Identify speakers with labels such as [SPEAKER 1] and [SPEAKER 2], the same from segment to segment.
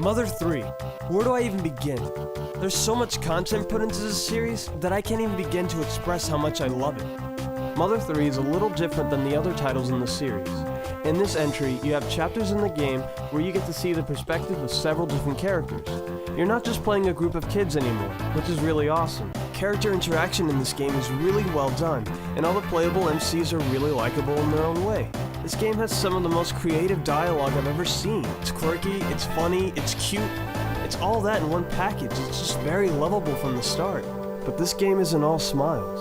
[SPEAKER 1] Mother 3. Where do I even begin? There's so much content put into this series that I can't even begin to express how much I love it. Mother 3 is a little different than the other titles in the series. In this entry, you have chapters in the game where you get to see the perspective of several different characters. You're not just playing a group of kids anymore, which is really awesome. Character interaction in this game is really well done, and all the playable MCs are really likable in their own way. This game has some of the most creative dialogue I've ever seen. It's quirky, it's funny, it's cute, it's all that in one package. It's just very lovable from the start. But this game isn't all smiles.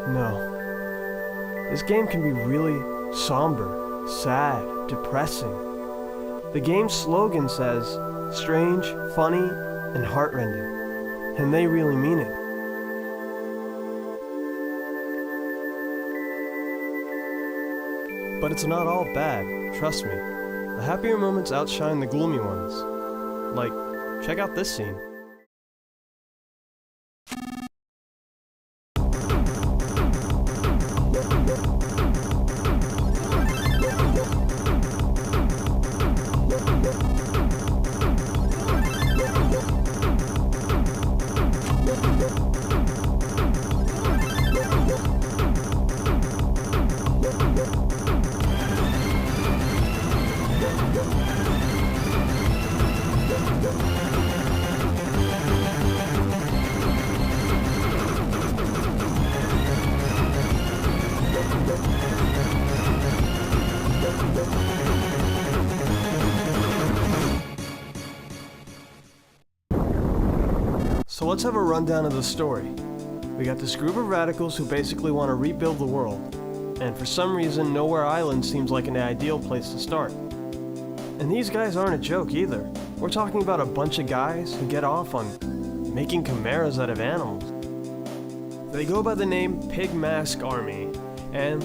[SPEAKER 1] No. This game can be really somber, sad, depressing. The game's slogan says, strange, funny, and heartrending. And they really mean it. But it's not all bad, trust me. The happier moments outshine the gloomy ones. Like, check out this scene. So let's have a rundown of the story. We got this group of radicals who basically want to rebuild the world, and for some reason Nowhere Island seems like an ideal place to start. And these guys aren't a joke either. We're talking about a bunch of guys who get off on making chimeras out of animals. They go by the name Pig Mask Army, and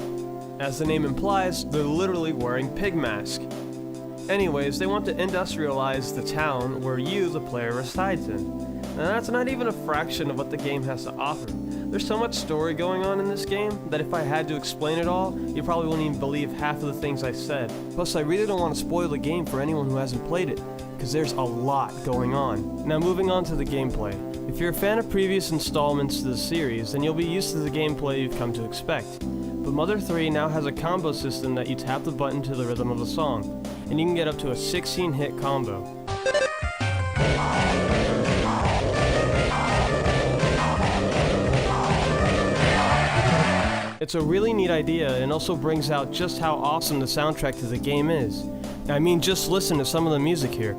[SPEAKER 1] as the name implies, they're literally wearing pig mask. Anyways, they want to industrialize the town where you, the player, resides in. And that's not even a fraction of what the game has to offer. There's so much story going on in this game that if I had to explain it all, you probably wouldn't even believe half of the things I said. Plus, I really don't want to spoil the game for anyone who hasn't played it, because there's a lot going on. Now moving on to the gameplay. If you're a fan of previous installments to the series, then you'll be used to the gameplay you've come to expect. But Mother 3 now has a combo system that you tap the button to the rhythm of the song, and you can get up to a 16-hit combo. It's a really neat idea and also brings out just how awesome the soundtrack to the game is. I mean, just listen to some of the music here.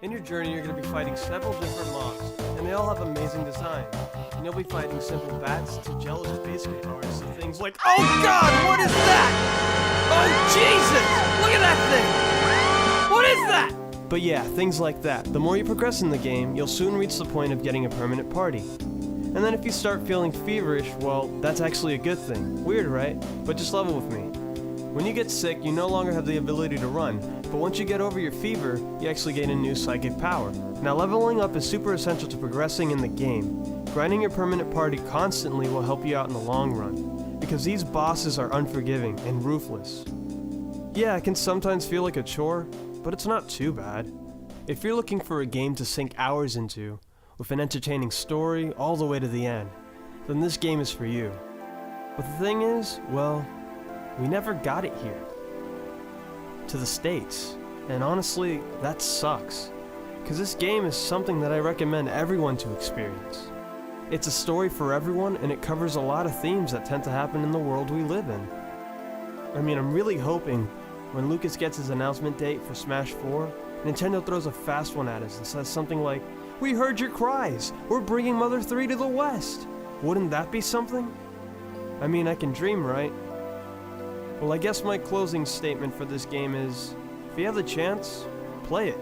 [SPEAKER 1] In your journey, you're going to be fighting several different mobs, and they all have amazing designs. And you'll be fighting simple bats to jealous bass guitarists to things like, oh god, what is that? Oh Jesus, look at that thing! What is that? But yeah, things like that. The more you progress in the game, you'll soon reach the point of getting a permanent party. And then if you start feeling feverish, well, that's actually a good thing. Weird, right? But just level with me. When you get sick, you no longer have the ability to run, but once you get over your fever, you actually gain a new psychic power. Now leveling up is super essential to progressing in the game. Grinding your permanent party constantly will help you out in the long run, because these bosses are unforgiving and ruthless. Yeah, it can sometimes feel like a chore, but it's not too bad. If you're looking for a game to sink hours into, with an entertaining story all the way to the end, then this game is for you. But the thing is, well, we never got it here. To the States. And honestly, that sucks. Because this game is something that I recommend everyone to experience. It's a story for everyone, and it covers a lot of themes that tend to happen in the world we live in. I mean, I'm really hoping when Lucas gets his announcement date for Smash 4, Nintendo throws a fast one at us and says something like, "We heard your cries! We're bringing Mother 3 to the West!" Wouldn't that be something? I mean, I can dream, right? Well, I guess my closing statement for this game is, if you have the chance, play it.